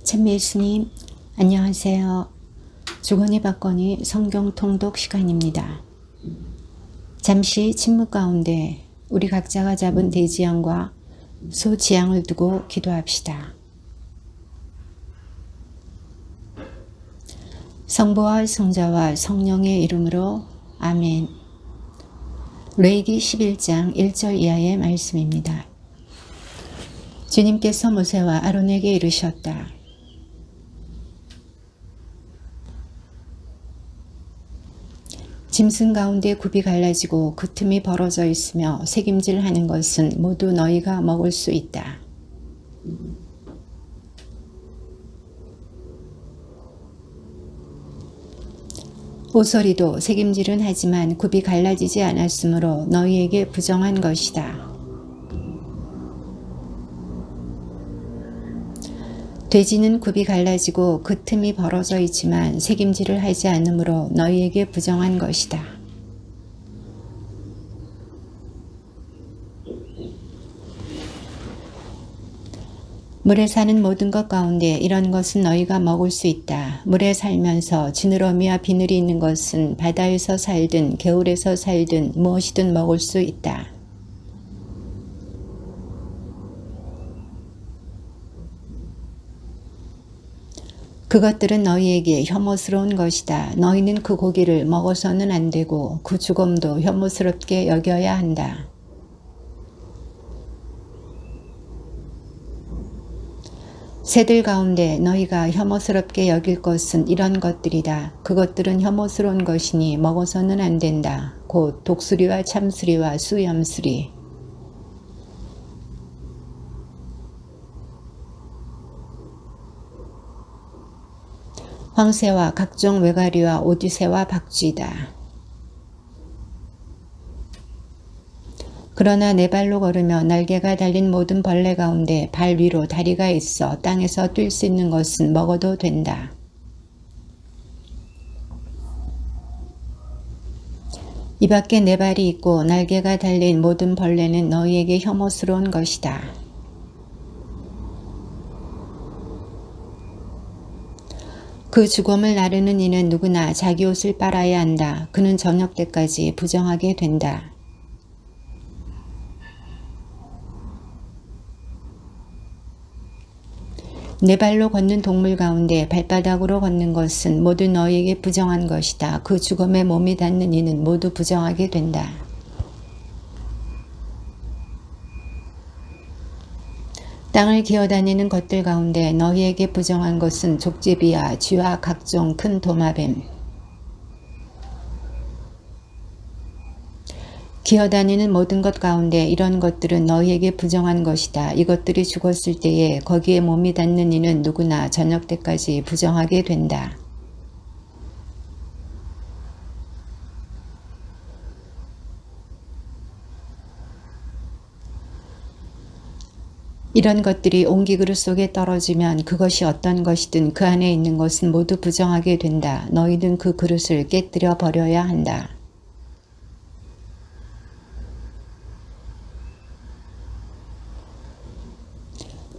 찬미 예수님, 안녕하세요. 주거니 받거니 성경 통독 시간입니다. 잠시 침묵 가운데 우리 각자가 잡은 대지양과 소지양을 두고 기도합시다. 성부와 성자와 성령의 이름으로 아멘. 레위기 11장 1절 이하의 말씀입니다. 주님께서 모세와 아론에게 이르셨다. 짐승 가운데 굽이 갈라지고 그 틈이 벌어져 있으며 새김질하는 것은 모두 너희가 먹을 수 있다. 오소리도 새김질은 하지만 굽이 갈라지지 않았으므로 너희에게 부정한 것이다. 돼지는 굽이 갈라지고 그 틈이 벌어져 있지만 새김질을 하지 않으므로 너희에게 부정한 것이다. 물에 사는 모든 것 가운데 이런 것은 너희가 먹을 수 있다. 물에 살면서 지느러미와 비늘이 있는 것은 바다에서 살든 개울에서 살든 무엇이든 먹을 수 있다. 그것들은 너희에게 혐오스러운 것이다. 너희는 그 고기를 먹어서는 안 되고 그 죽음도 혐오스럽게 여겨야 한다. 새들 가운데 너희가 혐오스럽게 여길 것은 이런 것들이다. 그것들은 혐오스러운 것이니 먹어서는 안 된다. 곧 독수리와 참수리와 수염수리. 황새와 각종 외가리와 오디새와 박쥐다. 그러나 네 발로 걸으며 날개가 달린 모든 벌레 가운데 발 위로 다리가 있어 땅에서 뛸 수 있는 것은 먹어도 된다. 이 밖에 네 발이 있고 날개가 달린 모든 벌레는 너희에게 혐오스러운 것이다. 그 죽음을 나르는 이는 누구나 자기 옷을 빨아야 한다. 그는 저녁 때까지 부정하게 된다. 네 발로 걷는 동물 가운데 발바닥으로 걷는 것은 모두 너희에게 부정한 것이다. 그 죽음에 몸이 닿는 이는 모두 부정하게 된다. 땅을 기어다니는 것들 가운데 너희에게 부정한 것은 족제비와 쥐와 각종 큰 도마뱀. 기어다니는 모든 것 가운데 이런 것들은 너희에게 부정한 것이다. 이것들이 죽었을 때에 거기에 몸이 닿는 이는 누구나 저녁 때까지 부정하게 된다. 이런 것들이 옹기그릇 속에 떨어지면 그것이 어떤 것이든 그 안에 있는 것은 모두 부정하게 된다. 너희는 그 그릇을 깨뜨려 버려야 한다.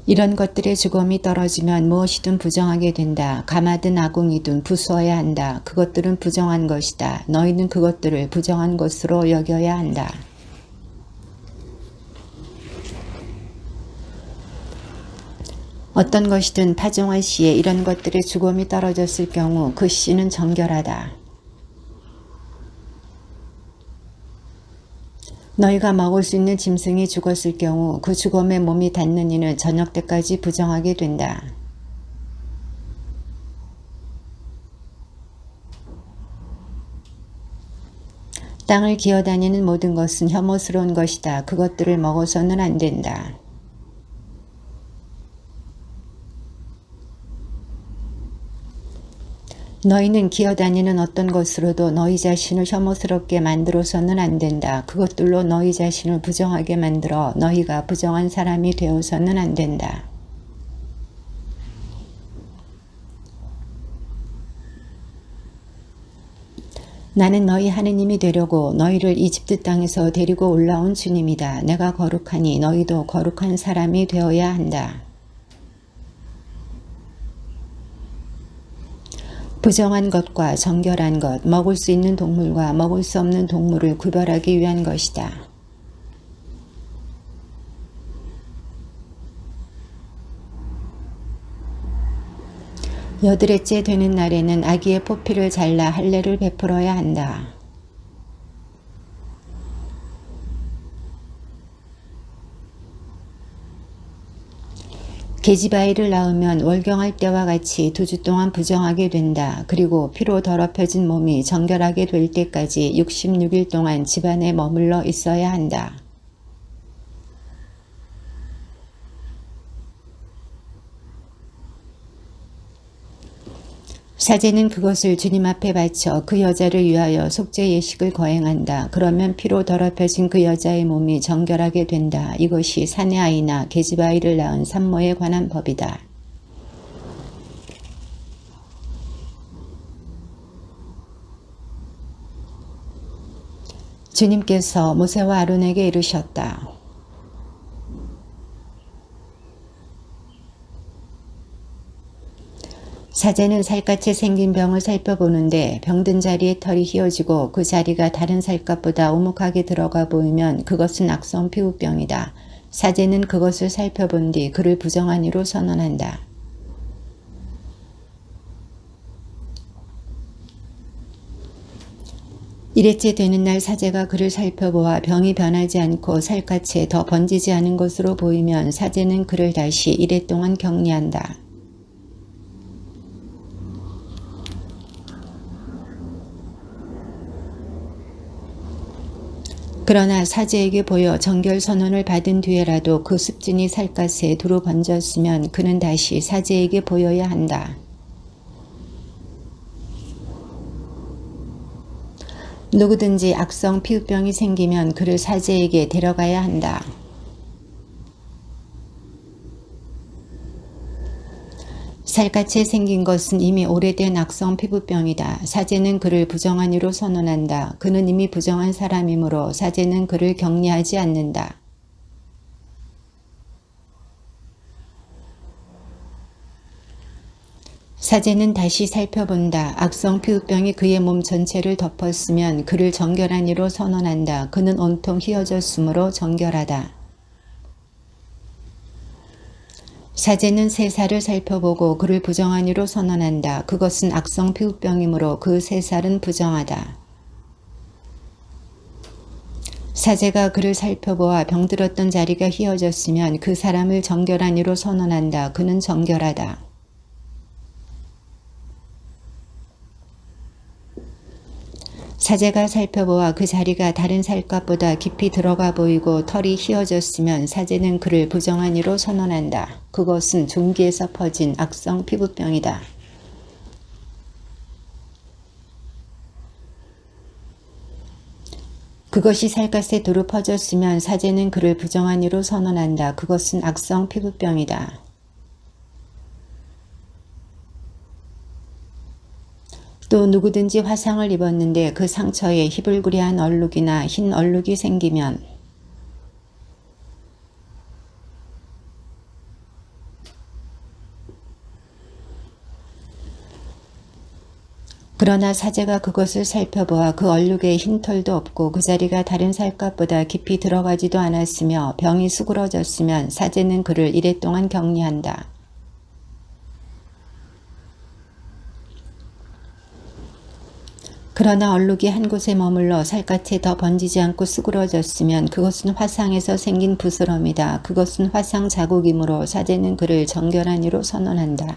이런 것들의 죽음이 떨어지면 무엇이든 부정하게 된다. 가마든 아궁이든 부수어야 한다. 그것들은 부정한 것이다. 너희는 그것들을 부정한 것으로 여겨야 한다. 어떤 것이든 파종할 시에 이런 것들의 죽음이 떨어졌을 경우 그 씨는 정결하다. 너희가 먹을 수 있는 짐승이 죽었을 경우 그 죽음에 몸이 닿는 이는 저녁 때까지 부정하게 된다. 땅을 기어다니는 모든 것은 혐오스러운 것이다. 그것들을 먹어서는 안 된다. 너희는 기어다니는 어떤 것으로도 너희 자신을 혐오스럽게 만들어서는 안 된다. 그것들로 너희 자신을 부정하게 만들어 너희가 부정한 사람이 되어서는 안 된다. 나는 너희 하느님이 되려고 너희를 이집트 땅에서 데리고 올라온 주님이다. 내가 거룩하니 너희도 거룩한 사람이 되어야 한다. 부정한 것과 정결한 것, 먹을 수 있는 동물과 먹을 수 없는 동물을 구별하기 위한 것이다. 여드레째 되는 날에는 아기의 포피를 잘라 할례를 베풀어야 한다. 계집아이를 낳으면 월경할 때와 같이 2주 동안 부정하게 된다. 그리고 피로 더럽혀진 몸이 정결하게 될 때까지 66일 동안 집안에 머물러 있어야 한다. 사제는 그것을 주님 앞에 바쳐 그 여자를 위하여 속죄 예식을 거행한다. 그러면 피로 더럽혀진 그 여자의 몸이 정결하게 된다. 이것이 사내 아이나 계집아이를 낳은 산모에 관한 법이다. 주님께서 모세와 아론에게 이르셨다. 사제는 살갗에 생긴 병을 살펴보는데 병든 자리에 털이 휘어지고 그 자리가 다른 살갗보다 오목하게 들어가 보이면 그것은 악성 피부병이다. 사제는 그것을 살펴본 뒤 그를 부정한 이로 선언한다. 일회째 되는 날 사제가 그를 살펴보아 병이 변하지 않고 살갗에 더 번지지 않은 것으로 보이면 사제는 그를 다시 일회 동안 격리한다. 그러나 사제에게 보여 정결 선언을 받은 뒤에라도 그 습진이 살갗에 두루 번졌으면 그는 다시 사제에게 보여야 한다. 누구든지 악성 피부병이 생기면 그를 사제에게 데려가야 한다. 살갗에 생긴 것은 이미 오래된 악성 피부병이다. 사제는 그를 부정한 이로 선언한다. 그는 이미 부정한 사람이므로 사제는 그를 격리하지 않는다. 사제는 다시 살펴본다. 악성 피부병이 그의 몸 전체를 덮었으면 그를 정결한 이로 선언한다. 그는 온통 휘어졌으므로 정결하다. 사제는 세살을 살펴보고 그를 부정한 이로 선언한다. 그것은 악성 피부병이므로 그 세살은 부정하다. 사제가 그를 살펴보아 병들었던 자리가 휘어졌으면 그 사람을 정결한 이로 선언한다. 그는 정결하다. 사제가 살펴보아 그 자리가 다른 살갗보다 깊이 들어가 보이고 털이 휘어졌으면 사제는 그를 부정한 이로 선언한다. 그것은 종기에서 퍼진 악성 피부병이다. 그것이 살갗에 두루 퍼졌으면 사제는 그를 부정한 이로 선언한다. 그것은 악성 피부병이다. 또 누구든지 화상을 입었는데 그 상처에 희불구리한 얼룩이나 흰 얼룩이 생기면 그러나 사제가 그것을 살펴보아 그 얼룩에 흰 털도 없고 그 자리가 다른 살갗보다 깊이 들어가지도 않았으며 병이 수그러졌으면 사제는 그를 이래 동안 격리한다. 그러나 얼룩이 한 곳에 머물러 살갗에 더 번지지 않고 수그러졌으면 그것은 화상에서 생긴 부스럼이다. 그것은 화상 자국이므로 사제는 그를 정결한 이로 선언한다.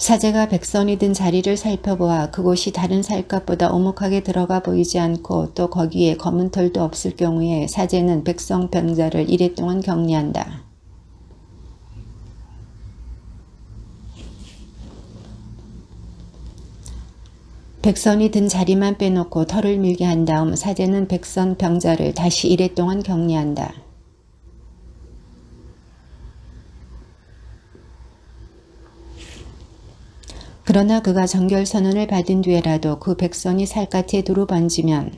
사제가 백선이 든 자리를 살펴보아 그곳이 다른 살갗보다 오목하게 들어가 보이지 않고 또 거기에 검은 털도 없을 경우에 사제는 백성 병자를 이래 동안 격리한다. 백선이 든 자리만 빼놓고 털을 밀게 한 다음 사제는 백선 병자를 다시 이래 동안 격리한다. 그러나 그가 정결선언을 받은 뒤에라도 그 백선이 살갗에 두루 번지면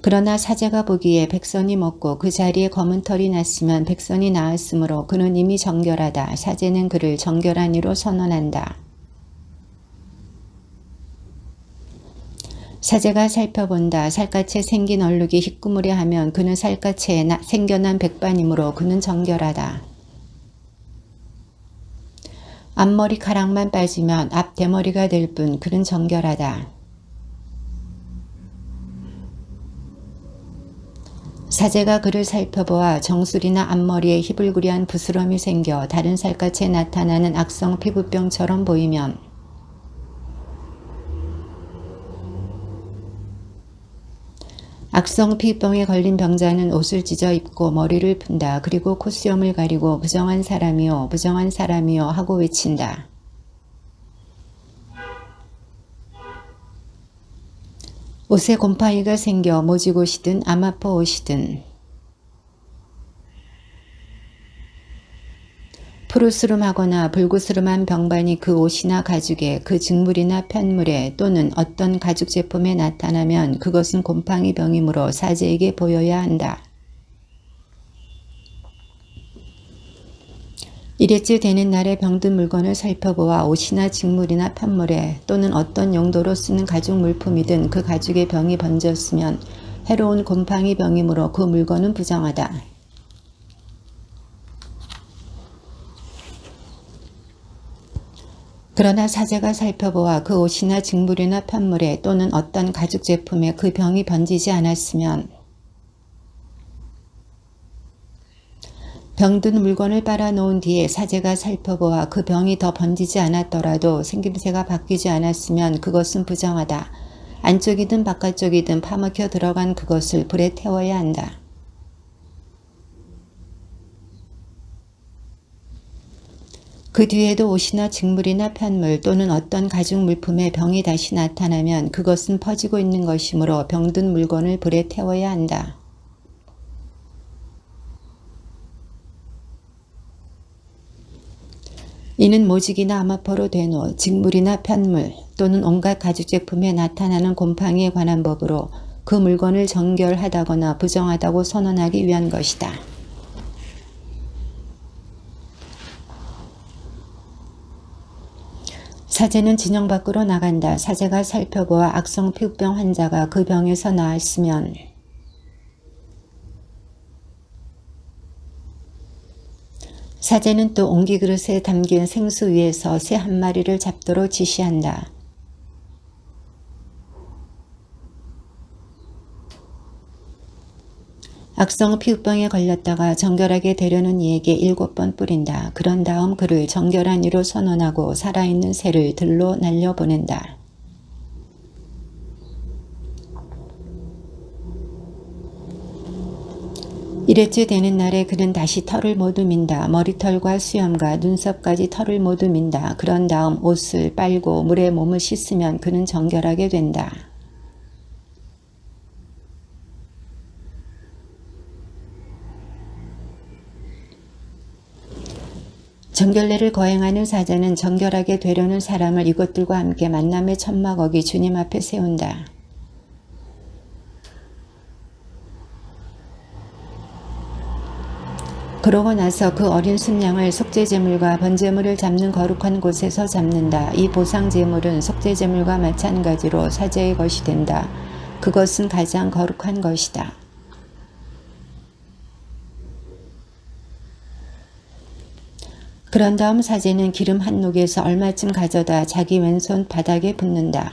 그러나 사제가 보기에 백선이 먹고 그 자리에 검은 털이 났으면 백선이 나았으므로 그는 이미 정결하다. 사제는 그를 정결한 이로 선언한다. 사제가 살펴본다. 살갗에 생긴 얼룩이 희끄무려 하면 그는 살갗에 생겨난 백반이므로 그는 정결하다. 앞머리카락만 빠지면 앞 대머리가 될 뿐 그는 정결하다. 사제가 그를 살펴보아 정수리나 앞머리에 희불구리한 부스럼이 생겨 다른 살갗에 나타나는 악성 피부병처럼 보이면 악성 피부병에 걸린 병자는 옷을 찢어 입고 머리를 푼다. 그리고 콧수염을 가리고 부정한 사람이요 부정한 사람이요 하고 외친다. 옷에 곰팡이가 생겨 모직 옷이든 아마포 옷이든 푸르스름하거나 불구스름한 병반이 그 옷이나 가죽에 그 직물이나 편물에 또는 어떤 가죽 제품에 나타나면 그것은 곰팡이 병이므로 사제에게 보여야 한다. 이랬지 되는 날에 병든 물건을 살펴보아 옷이나 직물이나 편물에 또는 어떤 용도로 쓰는 가죽 물품이든 그 가죽에 병이 번졌으면 해로운 곰팡이 병이므로 그 물건은 부정하다. 그러나 사제가 살펴보아 그 옷이나 직물이나 편물에 또는 어떤 가죽 제품에 그 병이 번지지 않았으면 병든 물건을 빨아놓은 뒤에 사제가 살펴보아 그 병이 더 번지지 않았더라도 생김새가 바뀌지 않았으면 그것은 부정하다. 안쪽이든 바깥쪽이든 파먹혀 들어간 그것을 불에 태워야 한다. 그 뒤에도 옷이나 직물이나 편물 또는 어떤 가죽 물품에 병이 다시 나타나면 그것은 퍼지고 있는 것이므로 병든 물건을 불에 태워야 한다. 이는 모직이나 아마포로 된 옷, 직물이나 편물 또는 온갖 가죽 제품에 나타나는 곰팡이에 관한 법으로 그 물건을 정결하다거나 부정하다고 선언하기 위한 것이다. 사제는 진영 밖으로 나간다. 사제가 살펴보아 악성 피부병 환자가 그 병에서 나았으면 사제는 또 옹기 그릇에 담긴 생수 위에서 새 한 마리를 잡도록 지시한다. 악성 피부병에 걸렸다가 정결하게 되려는 이에게 7번 뿌린다. 그런 다음 그를 정결한 이로 선언하고 살아있는 새를 들로 날려보낸다. 이랬지 되는 날에 그는 다시 털을 모두 민다. 머리털과 수염과 눈썹까지 털을 모두 민다. 그런 다음 옷을 빨고 물에 몸을 씻으면 그는 정결하게 된다. 정결례를 거행하는 사제는 정결하게 되려는 사람을 이것들과 함께 만남의 천막 어기 주님 앞에 세운다. 그러고 나서 그 어린 순양을 속죄제물과 번제물을 잡는 거룩한 곳에서 잡는다. 이 보상제물은 속죄제물과 마찬가지로 사제의 것이 된다. 그것은 가장 거룩한 것이다. 그런 다음 사제는 기름 한 녹에서 얼마쯤 가져다 자기 왼손 바닥에 붓는다.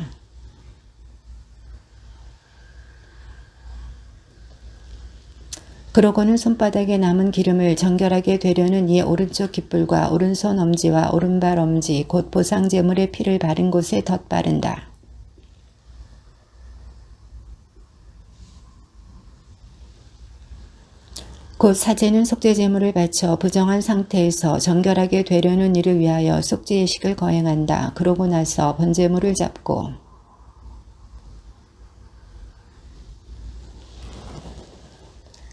그러고는 손바닥에 남은 기름을 정결하게 되려는 이의 오른쪽 깃불과 오른손 엄지와 오른발 엄지 곧 보상제물의 피를 바른 곳에 덧바른다. 곧 사제는 속죄제물을 바쳐 부정한 상태에서 정결하게 되려는 이를 위하여 속죄의식을 거행한다. 그러고 나서 번제물을 잡고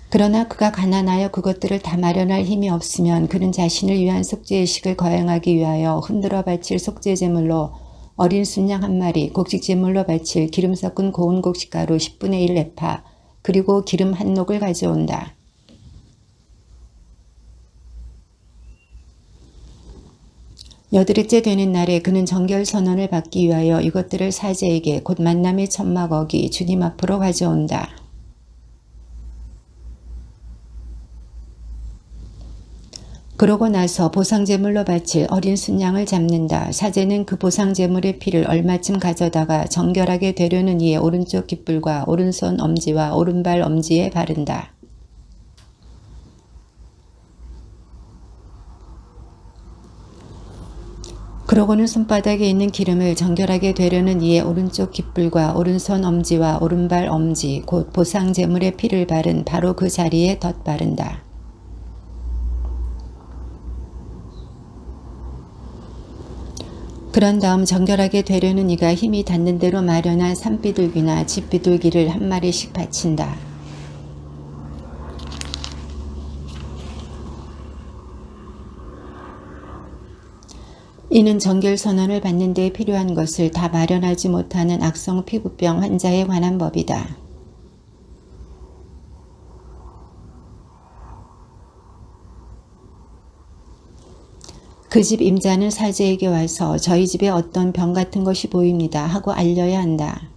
그러나 그가 가난하여 그것들을 다 마련할 힘이 없으면 그는 자신을 위한 속죄의식을 거행하기 위하여 흔들어 바칠 속죄제물로 어린 순양 한 마리, 곡식제물로 바칠 기름 섞은 고운 곡식가루 10분의 1 에파, 그리고 기름 한 녹을 가져온다. 여드레째 되는 날에 그는 정결 선언을 받기 위하여 이것들을 사제에게 곧 만남의 천막 어기 주님 앞으로 가져온다. 그러고 나서 보상제물로 바칠 어린 순양을 잡는다. 사제는 그 보상제물의 피를 얼마쯤 가져다가 정결하게 되려는 이의 오른쪽 깃불과 오른손 엄지와 오른발 엄지에 바른다. 그러고는 손바닥에 있는 기름을 정결하게 되려는 이의 오른쪽 깃불과 오른손 엄지와 오른발 엄지 곧 보상제물의 피를 바른 바로 그 자리에 덧바른다. 그런 다음 정결하게 되려는 이가 힘이 닿는 대로 마련한 산비둘기나 집비둘기를 한 마리씩 바친다. 이는 정결 선언을 받는 데 필요한 것을 다 마련하지 못하는 악성 피부병 환자에 관한 법이다. 그 집 임자는 사제에게 와서 저희 집에 어떤 병 같은 것이 보입니다 하고 알려야 한다.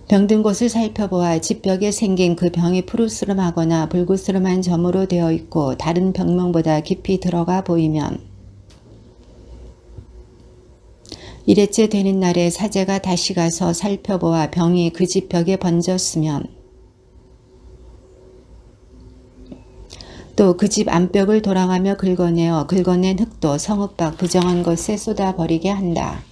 병든 곳을 살펴보아 집벽에 생긴 그 병이 푸르스름하거나 불구스름한 점으로 되어 있고 다른 병명보다 깊이 들어가 보이면 일회째 되는 날에 사제가 다시 가서 살펴보아 병이 그 집 벽에 번졌으면 또 그 집 안벽을 돌아가며 긁어낸 흙도 성읍 밖 부정한 것에 쏟아버리게 한다.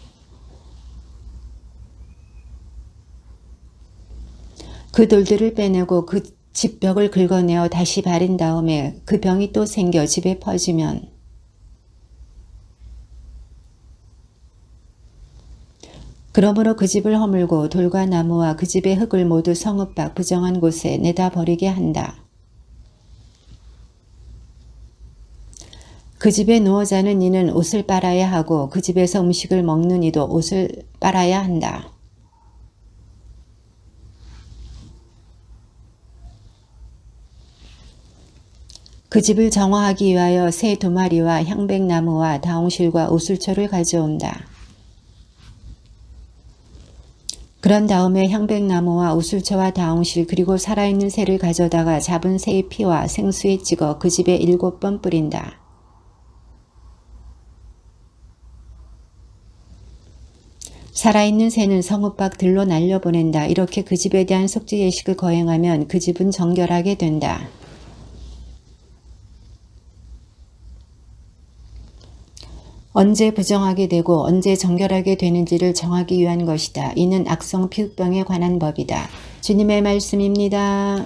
그 돌들을 빼내고 그 집벽을 긁어내어 다시 바른 다음에 그 병이 또 생겨 집에 퍼지면 그러므로 그 집을 허물고 돌과 나무와 그 집의 흙을 모두 성읍 밖 부정한 곳에 내다 버리게 한다. 그 집에 누워 자는 이는 옷을 빨아야 하고 그 집에서 음식을 먹는 이도 옷을 빨아야 한다. 그 집을 정화하기 위하여 새 2마리와 향백나무와 다홍실과 우슬초를 가져온다. 그런 다음에 향백나무와 우슬초와 다홍실 그리고 살아있는 새를 가져다가 잡은 새의 피와 생수에 찍어 그 집에 7번 뿌린다. 살아있는 새는 성읍 밖 들로 날려보낸다. 이렇게 그 집에 대한 속죄 예식을 거행하면 그 집은 정결하게 된다. 언제 부정하게 되고 언제 정결하게 되는지를 정하기 위한 것이다. 이는 악성 피부병에 관한 법이다. 주님의 말씀입니다.